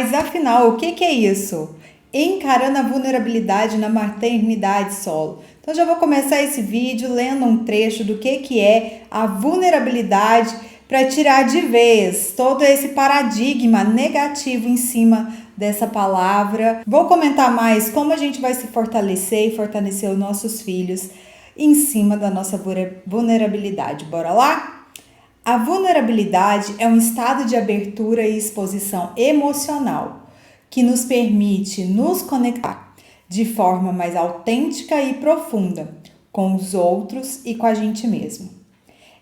Mas afinal, o que é isso? Encarando a vulnerabilidade na maternidade solo. Então já vou começar esse vídeo lendo um trecho do que é a vulnerabilidade para tirar de vez todo esse paradigma negativo em cima dessa palavra. Vou comentar mais como a gente vai se fortalecer e fortalecer os nossos filhos em cima da nossa vulnerabilidade. Bora lá? A vulnerabilidade é um estado de abertura e exposição emocional que nos permite nos conectar de forma mais autêntica e profunda com os outros e com a gente mesmo.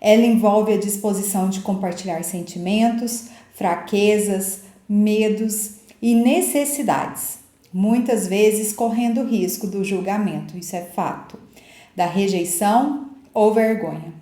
Ela envolve a disposição de compartilhar sentimentos, fraquezas, medos e necessidades, muitas vezes correndo o risco do julgamento, isso é fato, da rejeição ou vergonha.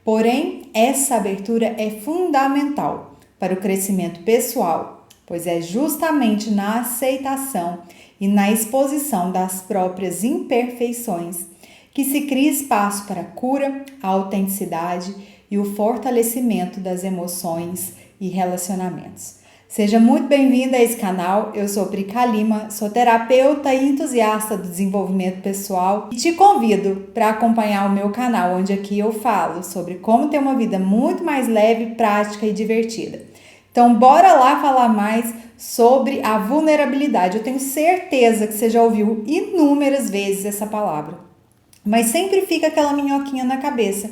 Porém, essa abertura é fundamental para o crescimento pessoal, pois é justamente na aceitação e na exposição das próprias imperfeições que se cria espaço para a cura, a autenticidade e o fortalecimento das emoções e relacionamentos. Seja muito bem-vinda a esse canal, eu sou Prica Lima, sou terapeuta e entusiasta do desenvolvimento pessoal e te convido para acompanhar o meu canal, onde aqui eu falo sobre como ter uma vida muito mais leve, prática e divertida. Então bora lá falar mais sobre a vulnerabilidade. Eu tenho certeza que você já ouviu inúmeras vezes essa palavra, mas sempre fica aquela minhoquinha na cabeça.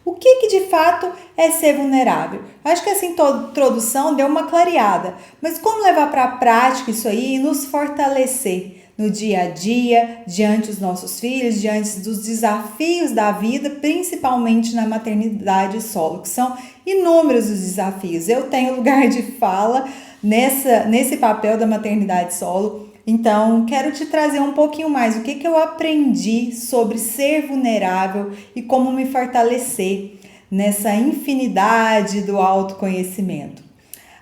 O que de fato é ser vulnerável? Acho que essa introdução deu uma clareada, mas como levar para a prática isso aí e nos fortalecer no dia a dia, diante dos nossos filhos, diante dos desafios da vida, principalmente na maternidade solo, que são inúmeros os desafios. Eu tenho lugar de fala nesse papel da maternidade solo. Então, quero te trazer um pouquinho mais o que eu aprendi sobre ser vulnerável e como me fortalecer nessa infinidade do autoconhecimento.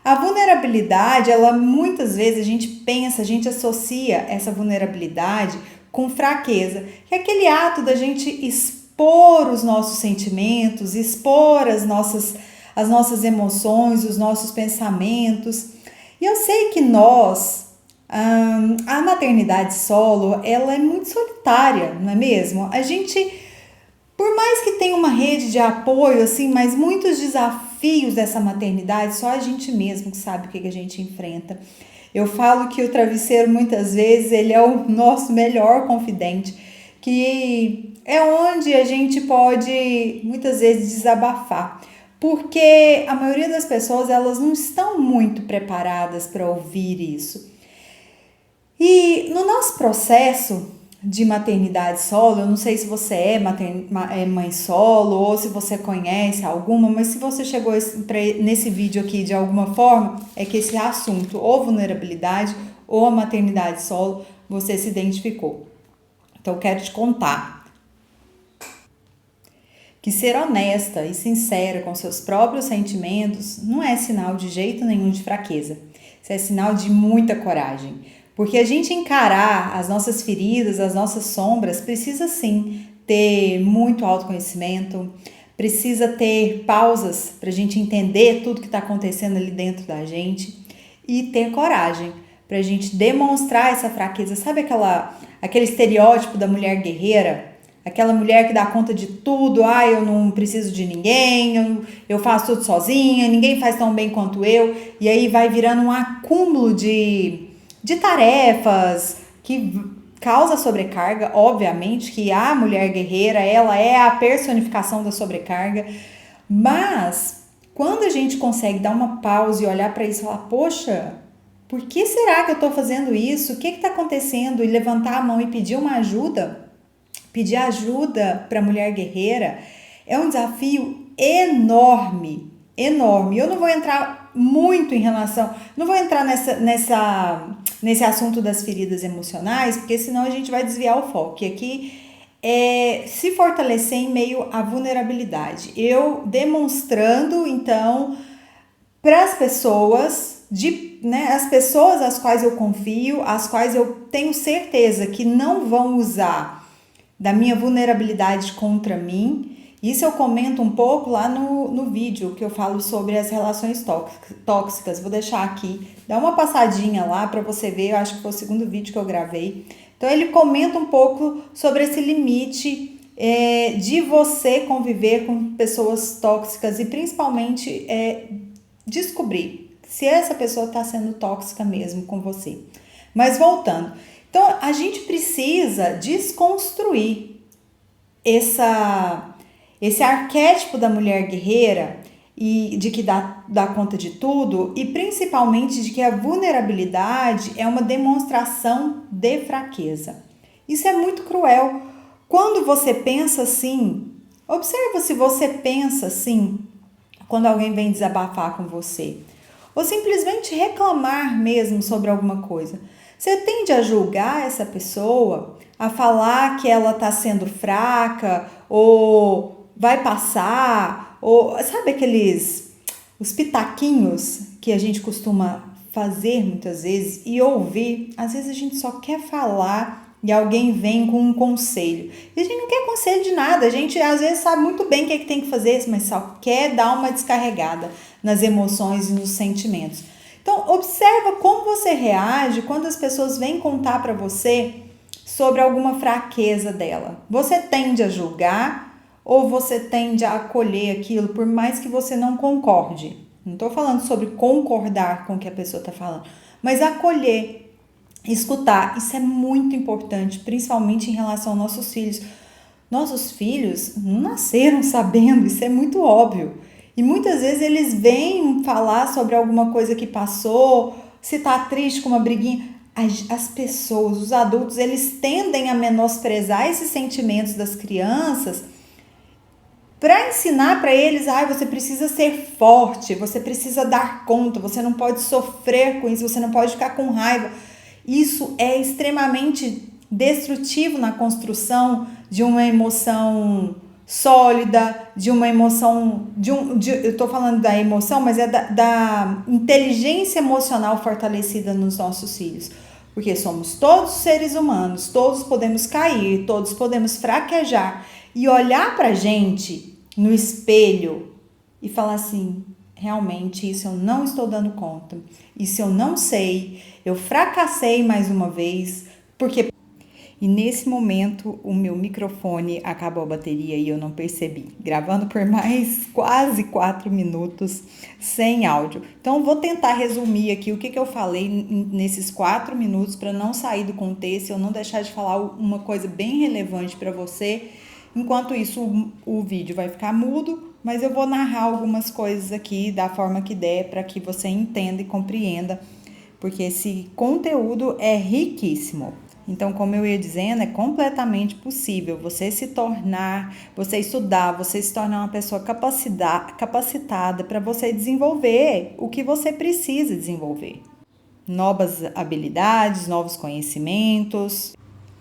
A vulnerabilidade, ela muitas vezes a gente associa essa vulnerabilidade com fraqueza, que é aquele ato da gente expor os nossos sentimentos, expor as nossas emoções, os nossos pensamentos. E eu sei que a maternidade solo, ela é muito solitária, não é mesmo? A gente, por mais que tenha uma rede de apoio, assim, mas muitos desafios dessa maternidade, só a gente mesmo que sabe o que a gente enfrenta. Eu falo que o travesseiro, muitas vezes, ele é o nosso melhor confidente, que é onde a gente pode, muitas vezes, desabafar. Porque a maioria das pessoas, elas não estão muito preparadas para ouvir isso. E no nosso processo de maternidade solo, eu não sei se você é mãe solo ou se você conhece alguma, mas se você chegou nesse vídeo aqui de alguma forma, é que esse assunto, ou vulnerabilidade ou a maternidade solo, você se identificou. Então eu quero te contar que ser honesta e sincera com seus próprios sentimentos não é sinal de jeito nenhum de fraqueza. Isso é sinal de muita coragem. Porque a gente encarar as nossas feridas, as nossas sombras, precisa sim ter muito autoconhecimento, precisa ter pausas para a gente entender tudo que está acontecendo ali dentro da gente e ter coragem para a gente demonstrar essa fraqueza. Sabe aquele estereótipo da mulher guerreira? Aquela mulher que dá conta de tudo, eu não preciso de ninguém, eu faço tudo sozinha, ninguém faz tão bem quanto eu, e aí vai virando um acúmulo de tarefas que causa sobrecarga. Obviamente que a mulher guerreira, ela é a personificação da sobrecarga, mas quando a gente consegue dar uma pausa e olhar para isso e falar, poxa, por que será que eu estou fazendo isso? O que está acontecendo? E levantar a mão e pedir uma ajuda, pedir ajuda para a mulher guerreira, é um desafio enorme. Eu não vou entrar muito em relação, não vou entrar nesse assunto das feridas emocionais, porque senão a gente vai desviar o foco. E aqui é se fortalecer em meio à vulnerabilidade. Eu demonstrando, então, para as pessoas, as pessoas às quais eu confio, às quais eu tenho certeza que não vão usar da minha vulnerabilidade contra mim, Isso eu comento um pouco lá no vídeo que eu falo sobre as relações tóxicas. Vou deixar aqui, dá uma passadinha lá para você ver, eu acho que foi o segundo vídeo que eu gravei. Então ele comenta um pouco sobre esse limite de você conviver com pessoas tóxicas e principalmente descobrir se essa pessoa está sendo tóxica mesmo com você. Mas voltando, então a gente precisa desconstruir esse arquétipo da mulher guerreira e de que dá conta de tudo, e principalmente de que a vulnerabilidade é uma demonstração de fraqueza. Isso é muito cruel. Quando você pensa assim, observa se você pensa assim quando alguém vem desabafar com você, ou simplesmente reclamar mesmo sobre alguma coisa. Você tende a julgar essa pessoa, a falar que ela está sendo fraca, ou vai passar, ou sabe os pitaquinhos que a gente costuma fazer muitas vezes e ouvir. Às vezes a gente só quer falar e alguém vem com um conselho. E a gente não quer conselho de nada, a gente às vezes sabe muito bem o que tem que fazer, mas só quer dar uma descarregada nas emoções e nos sentimentos. Então, observa como você reage quando as pessoas vêm contar para você sobre alguma fraqueza dela. Você tende a julgar ou você tende a acolher aquilo, por mais que você não concorde? Não estou falando sobre concordar com o que a pessoa está falando, mas acolher, escutar. Isso é muito importante, principalmente em relação aos nossos filhos. Nossos filhos não nasceram sabendo, isso é muito óbvio. E muitas vezes eles vêm falar sobre alguma coisa que passou, se tá triste com uma briguinha. As pessoas, os adultos, eles tendem a menosprezar esses sentimentos das crianças para ensinar para eles, você precisa ser forte, você precisa dar conta, você não pode sofrer com isso, você não pode ficar com raiva. Isso é extremamente destrutivo na construção de uma emoção sólida, de uma emoção, eu tô falando da emoção, mas é da inteligência emocional fortalecida nos nossos filhos. Porque somos todos seres humanos, todos podemos cair, todos podemos fraquejar. E olhar pra gente no espelho e falar assim, realmente isso eu não estou dando conta, isso eu não sei, eu fracassei mais uma vez, porque... E nesse momento o meu microfone acabou a bateria e eu não percebi, gravando por mais quase 4 minutos sem áudio. Então vou tentar resumir aqui o que eu falei nesses 4 minutos para não sair do contexto, eu não deixar de falar uma coisa bem relevante para você. Enquanto isso o vídeo vai ficar mudo, mas eu vou narrar algumas coisas aqui da forma que der para que você entenda e compreenda, porque esse conteúdo é riquíssimo. Então, como eu ia dizendo, é completamente possível você se tornar, você estudar, você se tornar uma pessoa capacitada para você desenvolver o que você precisa desenvolver. Novas habilidades, novos conhecimentos.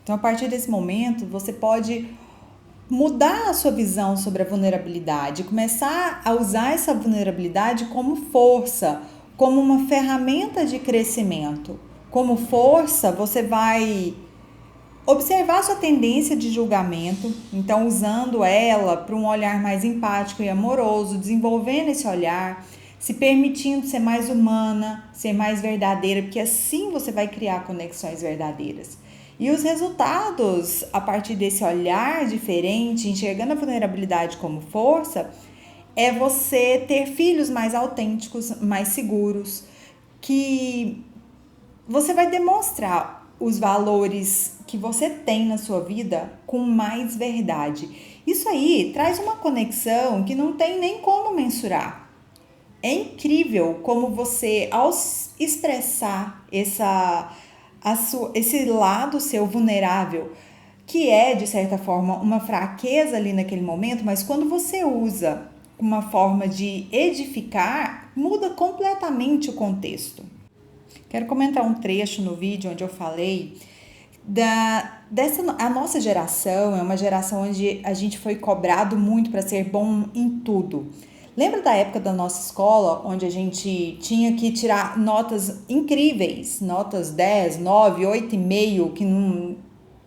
Então, a partir desse momento, você pode mudar a sua visão sobre a vulnerabilidade, começar a usar essa vulnerabilidade como força, como uma ferramenta de crescimento. Como força, você vai observar sua tendência de julgamento, então usando ela para um olhar mais empático e amoroso, desenvolvendo esse olhar, se permitindo ser mais humana, ser mais verdadeira, porque assim você vai criar conexões verdadeiras. E os resultados, a partir desse olhar diferente, enxergando a vulnerabilidade como força, é você ter filhos mais autênticos, mais seguros, que você vai demonstrar os valores que você tem na sua vida com mais verdade. Isso aí traz uma conexão que não tem nem como mensurar. É incrível como você, ao expressar esse lado seu vulnerável, que é, de certa forma, uma fraqueza ali naquele momento, mas quando você usa uma forma de edificar, muda completamente o contexto. Quero comentar um trecho no vídeo onde eu falei a nossa geração é uma geração onde a gente foi cobrado muito para ser bom em tudo. Lembra da época da nossa escola, onde a gente tinha que tirar notas incríveis, notas 10, 9, 8,5, que não,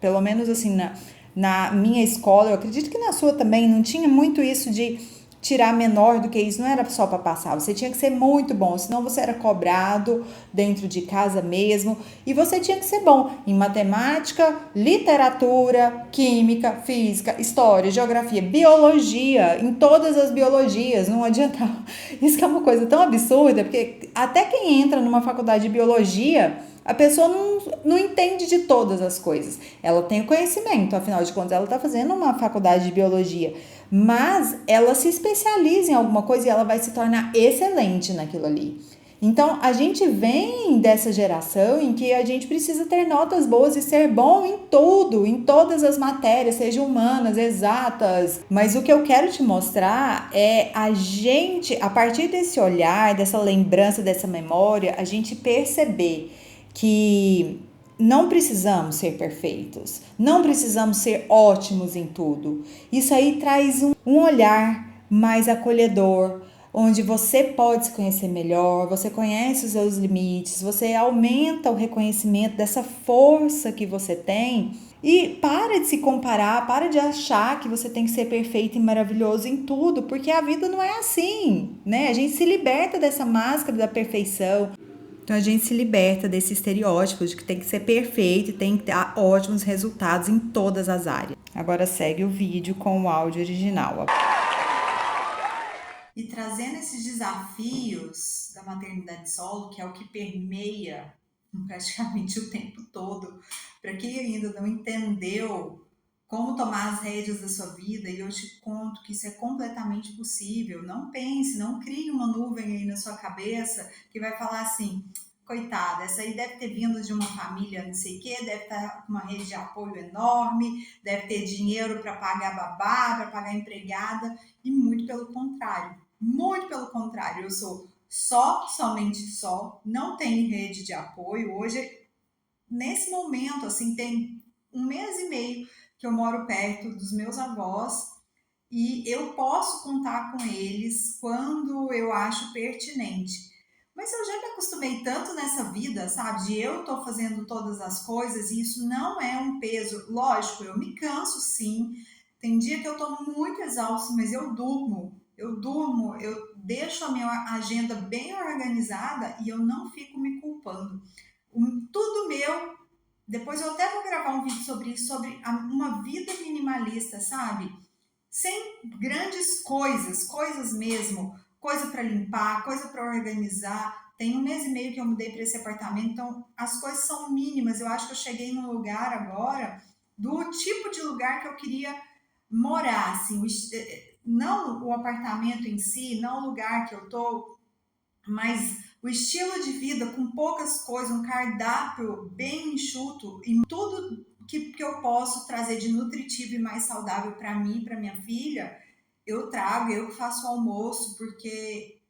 pelo menos assim, Na minha escola, eu acredito que na sua também, não tinha muito isso de tirar menor do que isso, não era só para passar, você tinha que ser muito bom, senão você era cobrado dentro de casa mesmo, e você tinha que ser bom em matemática, literatura, química, física, história, geografia, biologia, em todas as biologias, não adianta. Isso que é uma coisa tão absurda, porque até quem entra numa faculdade de biologia, a pessoa não entende de todas as coisas. Ela tem o conhecimento, afinal de contas, ela está fazendo uma faculdade de biologia. Mas ela se especializa em alguma coisa e ela vai se tornar excelente naquilo ali. Então, a gente vem dessa geração em que a gente precisa ter notas boas e ser bom em tudo, em todas as matérias, sejam humanas, exatas. Mas o que eu quero te mostrar é a gente, a partir desse olhar, dessa lembrança, dessa memória, a gente perceber que não precisamos ser perfeitos, não precisamos ser ótimos em tudo. Isso aí traz um olhar mais acolhedor, onde você pode se conhecer melhor, você conhece os seus limites, você aumenta o reconhecimento dessa força que você tem e para de se comparar, para de achar que você tem que ser perfeito e maravilhoso em tudo, porque a vida não é assim, né? A gente se liberta dessa máscara da perfeição. Então a gente se liberta desse estereótipo de que tem que ser perfeito e tem que ter ótimos resultados em todas as áreas. Agora segue o vídeo com o áudio original. E trazendo esses desafios da maternidade solo, que é o que permeia praticamente o tempo todo, para quem ainda não entendeu como tomar as rédeas da sua vida, e eu te conto que isso é completamente possível. Não pense, não crie uma nuvem aí na sua cabeça que vai falar assim: coitada, essa aí deve ter vindo de uma família não sei o quê, deve estar com uma rede de apoio enorme, deve ter dinheiro para pagar babá, para pagar empregada, e muito pelo contrário. Muito pelo contrário, eu sou somente só, não tenho rede de apoio. Hoje, nesse momento, assim, tem um mês e meio que eu moro perto dos meus avós e eu posso contar com eles quando eu acho pertinente. Mas eu já me acostumei tanto nessa vida, sabe? De eu tô fazendo todas as coisas e isso não é um peso. Lógico, eu me canso sim. Tem dia que eu tô muito exausto, mas eu durmo. Eu durmo, eu deixo a minha agenda bem organizada e eu não fico me culpando. Tudo meu. Depois eu até vou gravar um vídeo sobre isso, sobre uma vida minimalista, sabe? Sem grandes coisas mesmo, coisa para limpar, coisa para organizar. Tem um mês e meio que eu mudei para esse apartamento, então as coisas são mínimas. Eu acho que eu cheguei num lugar agora do tipo de lugar que eu queria morar, assim, não o apartamento em si, não o lugar que eu tô, mas o estilo de vida com poucas coisas, um cardápio bem enxuto e tudo que eu posso trazer de nutritivo e mais saudável para mim e para minha filha, eu trago, eu faço o almoço, porque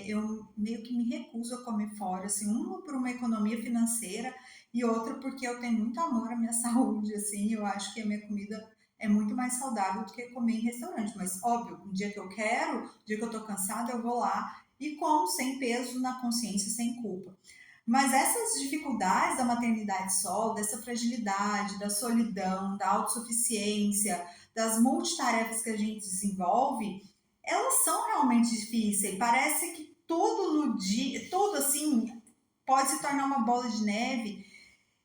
eu meio que me recuso a comer fora, assim, uma por uma economia financeira e outra porque eu tenho muito amor à minha saúde, assim, eu acho que a minha comida é muito mais saudável do que comer em restaurante, mas óbvio, um dia que eu quero, um dia que eu tô cansada, eu vou lá e como sem peso na consciência, sem culpa. Mas essas dificuldades da maternidade solo, dessa fragilidade, da solidão, da autossuficiência, das multitarefas que a gente desenvolve, elas são realmente difíceis. Parece que tudo no dia, tudo assim, pode se tornar uma bola de neve.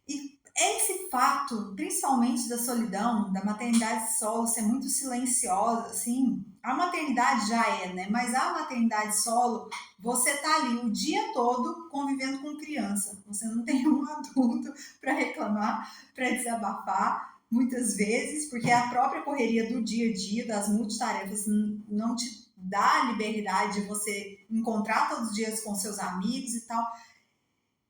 E esse fato, principalmente da solidão, da maternidade solo ser muito silenciosa, assim, a maternidade já é, né? Mas a maternidade solo, você tá ali o dia todo convivendo com criança. Você não tem um adulto para reclamar, para desabafar, muitas vezes, porque a própria correria do dia a dia, das multitarefas, não te dá a liberdade de você encontrar todos os dias com seus amigos e tal.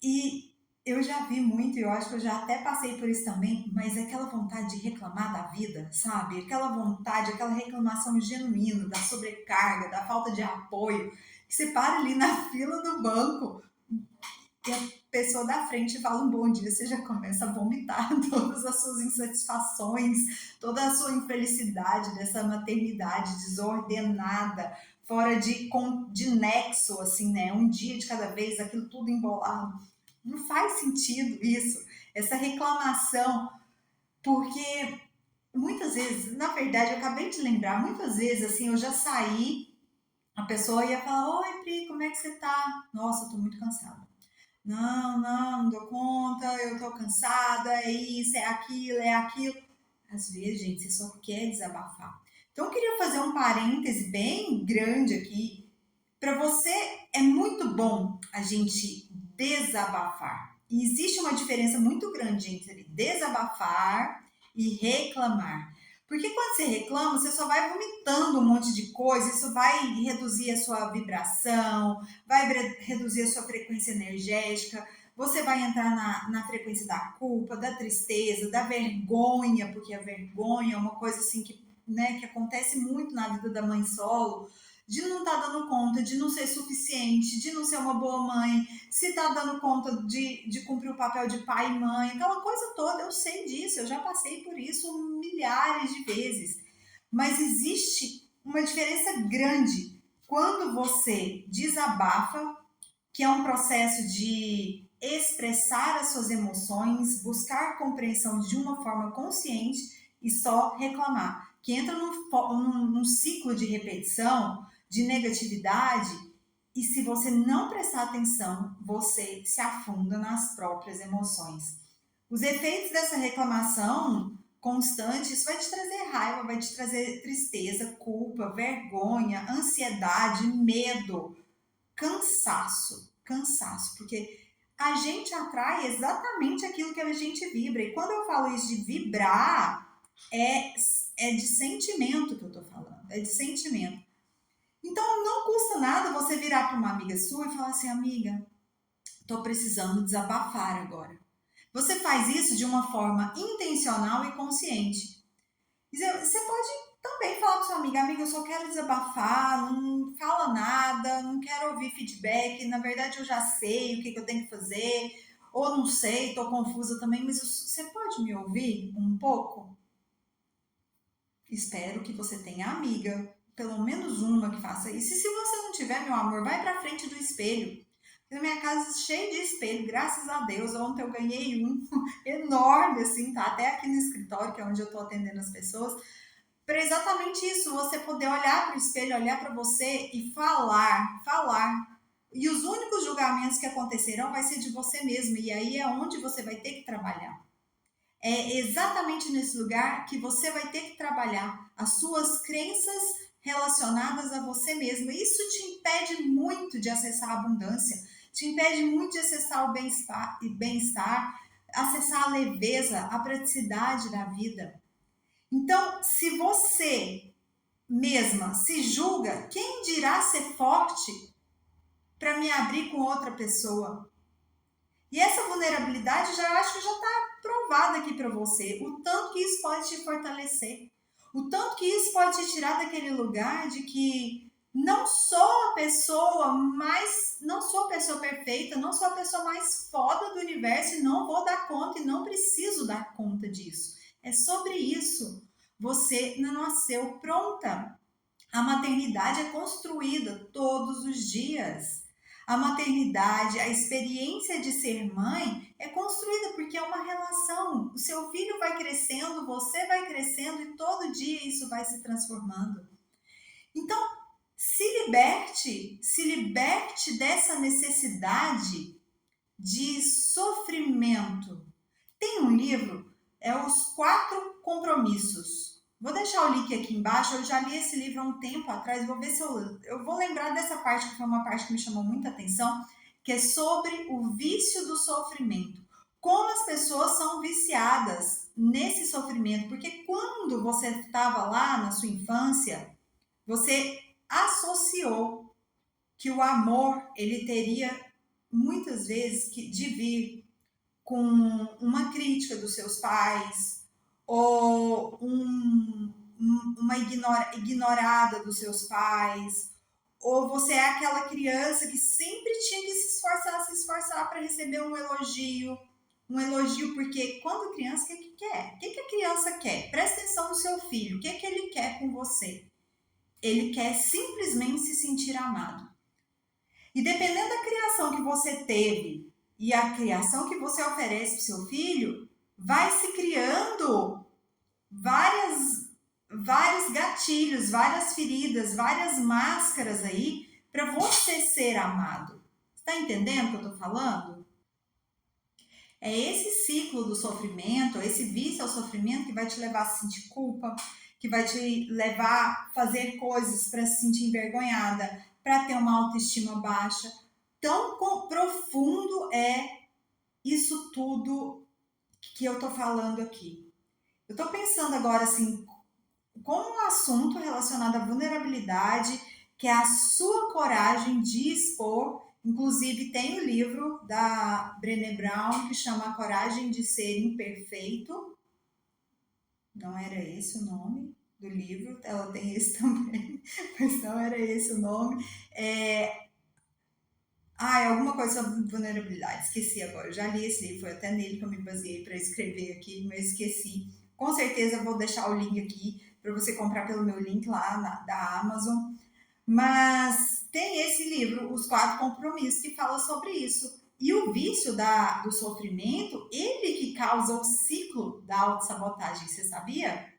E eu já vi muito, e eu acho que eu já até passei por isso também, mas é aquela vontade de reclamar da vida, sabe? Aquela vontade, aquela reclamação genuína da sobrecarga, da falta de apoio, que você para ali na fila do banco e a pessoa da frente fala um bom dia, você já começa a vomitar todas as suas insatisfações, toda a sua infelicidade dessa maternidade desordenada, fora de nexo, assim, né? Um dia de cada vez, aquilo tudo embolado. Não faz sentido isso, essa reclamação, porque muitas vezes, na verdade, eu acabei de lembrar, muitas vezes, assim, eu já saí, a pessoa ia falar, oi, Pri, como é que você tá? Nossa, eu tô muito cansada. Não dou conta, eu tô cansada, é isso, é aquilo, é aquilo. Às vezes, gente, você só quer desabafar. Então, eu queria fazer um parêntese bem grande aqui. Para você, é muito bom a gente desabafar. E existe uma diferença muito grande entre desabafar e reclamar. Porque quando você reclama, você só vai vomitando um monte de coisa, isso vai reduzir a sua vibração, vai reduzir a sua frequência energética, você vai entrar na frequência da culpa, da tristeza, da vergonha, porque a vergonha é uma coisa assim que, né, que acontece muito na vida da mãe solo, de não estar dando conta, de não ser suficiente, de não ser uma boa mãe, se está dando conta de cumprir o papel de pai e mãe, aquela coisa toda, eu sei disso, eu já passei por isso milhares de vezes. Mas existe uma diferença grande quando você desabafa, que é um processo de expressar as suas emoções, buscar compreensão de uma forma consciente e só reclamar, que entra num ciclo de repetição, de negatividade, e se você não prestar atenção, você se afunda nas próprias emoções. Os efeitos dessa reclamação constante, isso vai te trazer raiva, vai te trazer tristeza, culpa, vergonha, ansiedade, medo, cansaço, porque a gente atrai exatamente aquilo que a gente vibra. E quando eu falo isso de vibrar, é, é de sentimento que eu tô falando, é de sentimento. Então não custa nada você virar para uma amiga sua e falar assim, amiga, tô precisando desabafar agora. Você faz isso de uma forma intencional e consciente. Você pode também falar com sua amiga, amiga, eu só quero desabafar, não fala nada, não quero ouvir feedback, na verdade eu já sei o que eu tenho que fazer, ou não sei, estou confusa também, mas você pode me ouvir um pouco? Espero que você tenha amiga, pelo menos uma que faça isso. E se você não tiver, meu amor, vai para frente do espelho. Na minha casa cheia de espelho, graças a Deus. Ontem eu ganhei um enorme, assim, tá até aqui no escritório, que é onde eu tô atendendo as pessoas, para exatamente isso, você poder olhar para o espelho, olhar para você e falar. E os únicos julgamentos que acontecerão vai ser de você mesmo, e aí é onde você vai ter que trabalhar. É exatamente nesse lugar que você vai ter que trabalhar as suas crenças relacionadas a você mesmo. Isso te impede muito de acessar a abundância, te impede muito de acessar o bem-estar, acessar a leveza, a praticidade da vida. Então, se você mesma se julga, quem dirá ser forte para me abrir com outra pessoa? E essa vulnerabilidade já acho que já está provada aqui para você. O tanto que isso pode te fortalecer. O tanto que isso pode te tirar daquele lugar de que não sou a pessoa mais, não sou a pessoa perfeita, não sou a pessoa mais foda do universo e não vou dar conta e não preciso dar conta disso. É sobre isso. Você não nasceu pronta. A maternidade é construída todos os dias. A maternidade, a experiência de ser mãe é construída porque é uma relação. O seu filho vai crescendo, você vai crescendo e todo dia isso vai se transformando. Então, se liberte dessa necessidade de sofrimento. Tem um livro, é Os Quatro Compromissos. Vou deixar o link aqui embaixo. Eu já li esse livro há um tempo atrás. Vou ver se eu vou lembrar dessa parte, que foi uma parte que me chamou muita atenção, que é sobre o vício do sofrimento. Como as pessoas são viciadas nesse sofrimento. Porque quando você estava lá na sua infância, você associou que o amor ele teria muitas vezes de vir com uma crítica dos seus pais ou uma ignorada dos seus pais, ou você é aquela criança que sempre tinha que se esforçar para receber um elogio, porque quando criança, o que quer? O que a criança quer? Presta atenção no seu filho, o que ele quer com você? Ele quer simplesmente se sentir amado. E dependendo da criação que você teve e a criação que você oferece para o seu filho, vai se criando vários gatilhos, várias feridas, várias máscaras aí para você ser amado. Está entendendo o que eu estou falando? É esse ciclo do sofrimento, esse vício ao sofrimento que vai te levar a sentir culpa, que vai te levar a fazer coisas para se sentir envergonhada, para ter uma autoestima baixa. Tão profundo é isso tudo que eu tô falando aqui. Eu tô pensando agora assim, com um assunto relacionado à vulnerabilidade, que é a sua coragem de expor. Inclusive, tem o livro da Brené Brown que chama A Coragem de Ser Imperfeito. Não era esse o nome do livro, ela tem esse também, mas não era esse o nome. Alguma coisa sobre vulnerabilidade, esqueci agora. Eu já li esse livro, foi até nele que eu me baseei para escrever aqui, mas esqueci. Com certeza vou deixar o link aqui para você comprar pelo meu link lá da Amazon. Mas tem esse livro, Os Quatro Compromissos, que fala sobre isso. E o vício do sofrimento, ele que causa o ciclo da autossabotagem, você sabia?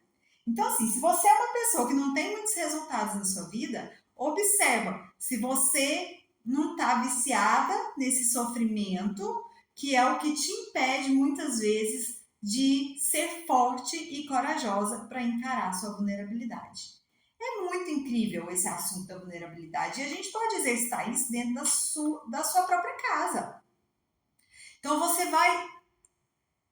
Então, assim, se você é uma pessoa que não tem muitos resultados na sua vida, observa se você não está viciada nesse sofrimento, que é o que te impede muitas vezes de ser forte e corajosa para encarar a sua vulnerabilidade. É muito incrível esse assunto da vulnerabilidade e a gente pode exercitar isso dentro da sua própria casa. Então você vai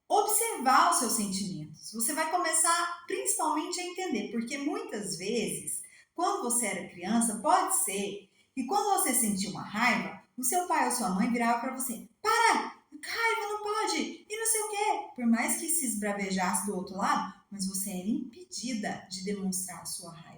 observar os seus sentimentos. Você vai começar principalmente a entender, porque muitas vezes, quando você era criança, pode ser que quando você sentia uma raiva, o seu pai ou sua mãe virava para você: para, raiva não pode, e não sei o quê. Por mais que se esbravejasse do outro lado, mas você era impedida de demonstrar a sua raiva.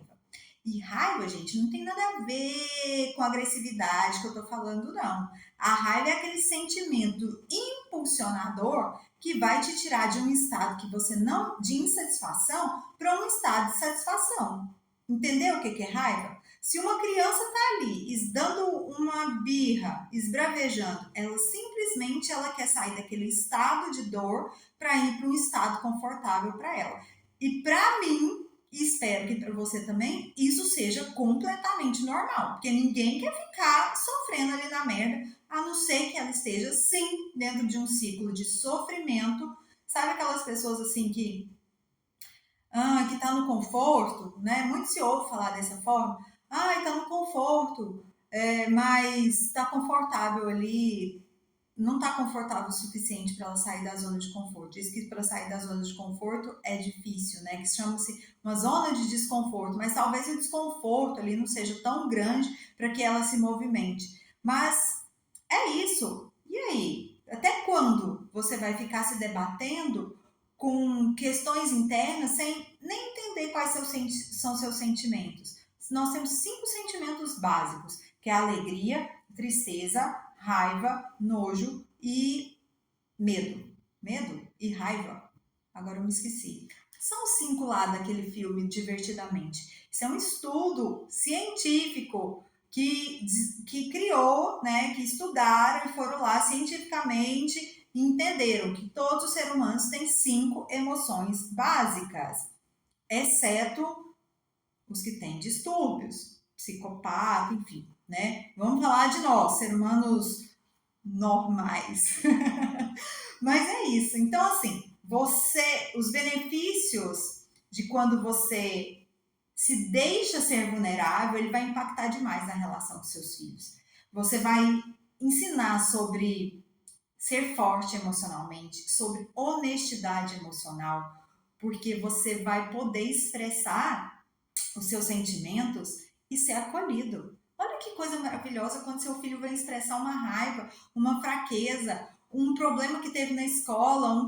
E raiva, gente, não tem nada a ver com a agressividade que eu tô falando, não. A raiva é aquele sentimento impulsionador que vai te tirar de um estado que você não, de insatisfação, para um estado de satisfação. Entendeu o que é raiva? Se uma criança tá ali dando uma birra, esbravejando, ela quer sair daquele estado de dor para ir para um estado confortável para ela. E para mim, e espero que para você também, isso seja completamente normal, porque ninguém quer ficar sofrendo ali na merda, a não ser que ela esteja, sim, dentro de um ciclo de sofrimento. Sabe aquelas pessoas assim que tá no conforto, né? Muito se ouve falar dessa forma. Tá no conforto, mas tá confortável ali, não está confortável o suficiente para ela sair da zona de conforto. Diz que para sair da zona de conforto é difícil, né? Que chama-se uma zona de desconforto, mas talvez o desconforto ali não seja tão grande para que ela se movimente. Mas é isso. E aí? Até quando você vai ficar se debatendo com questões internas sem nem entender quais são seus sentimentos? Nós temos 5 sentimentos básicos, que é a alegria, tristeza, raiva, nojo e medo. Medo e raiva. Agora eu me esqueci. São 5 lá daquele filme Divertidamente. Isso é um estudo científico que criou, né, que estudaram e foram lá cientificamente e entenderam que todos os seres humanos têm 5 emoções básicas, exceto os que têm distúrbios, psicopata, enfim, né? Vamos falar de nós, seres humanos normais. Mas é isso. Então, assim, os benefícios de quando você se deixa ser vulnerável, ele vai impactar demais na relação com seus filhos. Você vai ensinar sobre ser forte emocionalmente, sobre honestidade emocional, porque você vai poder expressar os seus sentimentos e ser acolhido. Olha que coisa maravilhosa quando seu filho vai expressar uma raiva, uma fraqueza, um problema que teve na escola,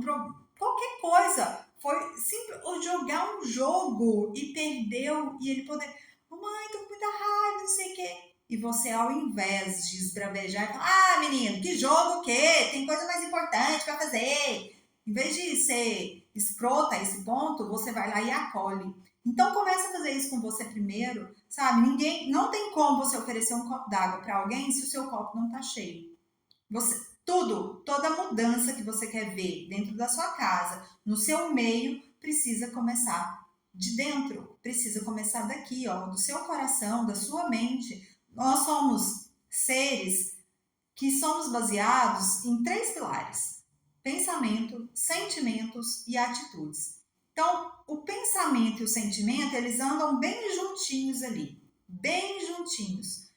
qualquer coisa. Foi simples jogar um jogo e perdeu e ele poder, mamãe, tô com muita raiva, não sei o quê. E você, ao invés de esbravejar e falar, menino, que jogo o quê? Tem coisa mais importante para fazer. Em vez de ser escrota a esse ponto, você vai lá e acolhe. Então comece a fazer isso com você primeiro, sabe? Não tem como você oferecer um copo d'água para alguém se o seu copo não está cheio. Toda mudança que você quer ver dentro da sua casa, no seu meio, precisa começar de dentro, precisa começar daqui, ó, do seu coração, da sua mente. Nós somos seres que somos baseados em 3 pilares: pensamento, sentimentos e atitudes. Então, o pensamento e o sentimento, eles andam bem juntinhos ali, bem juntinhos.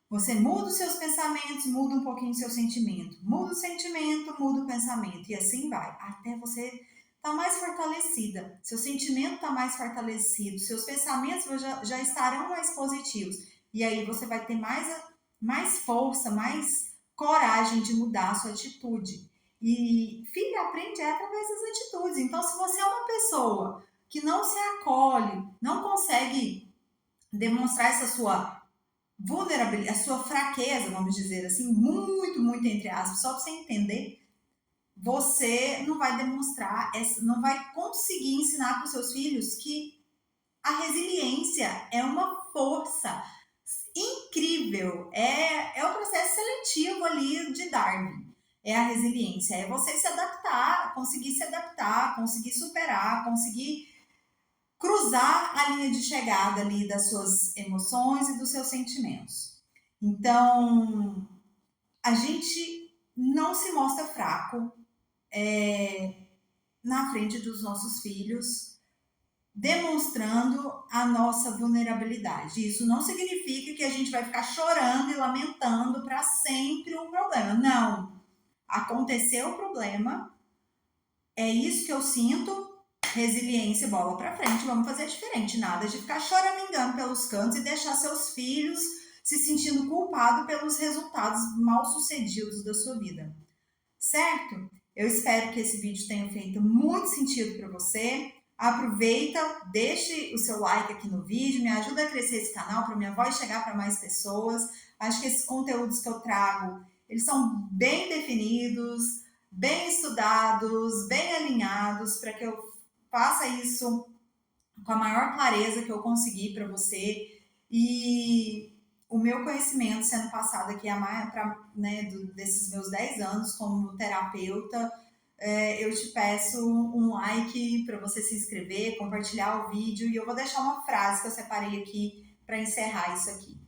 Você muda os seus pensamentos, muda um pouquinho o seu sentimento. Muda o sentimento, muda o pensamento. E assim vai, até você estar mais fortalecida. Seu sentimento está mais fortalecido, seus pensamentos já estarão mais positivos. E aí você vai ter mais força, mais coragem de mudar a sua atitude. E filho aprende através das atitudes. Então, se você é uma pessoa que não se acolhe, não consegue demonstrar essa sua vulnerabilidade, a sua fraqueza, vamos dizer assim, muito, muito entre aspas, só para você entender, você não vai demonstrar, não vai conseguir ensinar para os seus filhos que a resiliência é uma força incrível, é o processo seletivo ali de Darwin. É a resiliência, é você se adaptar, conseguir superar, conseguir cruzar a linha de chegada ali das suas emoções e dos seus sentimentos. Então, a gente não se mostra fraco na frente dos nossos filhos, demonstrando a nossa vulnerabilidade. Isso não significa que a gente vai ficar chorando e lamentando para sempre um problema. Não. Aconteceu o problema, é isso que eu sinto, resiliência, bola para frente, vamos fazer diferente. Nada de ficar choramingando pelos cantos e deixar seus filhos se sentindo culpado pelos resultados mal sucedidos da sua vida. Certo? Eu espero que esse vídeo tenha feito muito sentido para você. Aproveita, deixe o seu like aqui no vídeo, me ajuda a crescer esse canal para minha voz chegar para mais pessoas. Acho que esses conteúdos que eu trago, eles são bem definidos, bem estudados, bem alinhados, para que eu faça isso com a maior clareza que eu conseguir para você. E o meu conhecimento sendo passado aqui desses meus 10 anos como terapeuta, eu te peço um like para você se inscrever, compartilhar o vídeo, e eu vou deixar uma frase que eu separei aqui para encerrar isso aqui.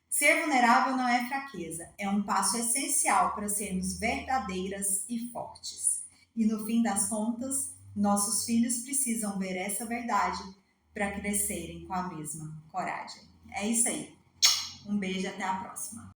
Ser vulnerável não é fraqueza, é um passo essencial para sermos verdadeiras e fortes. E no fim das contas, nossos filhos precisam ver essa verdade para crescerem com a mesma coragem. É isso aí. Um beijo e até a próxima.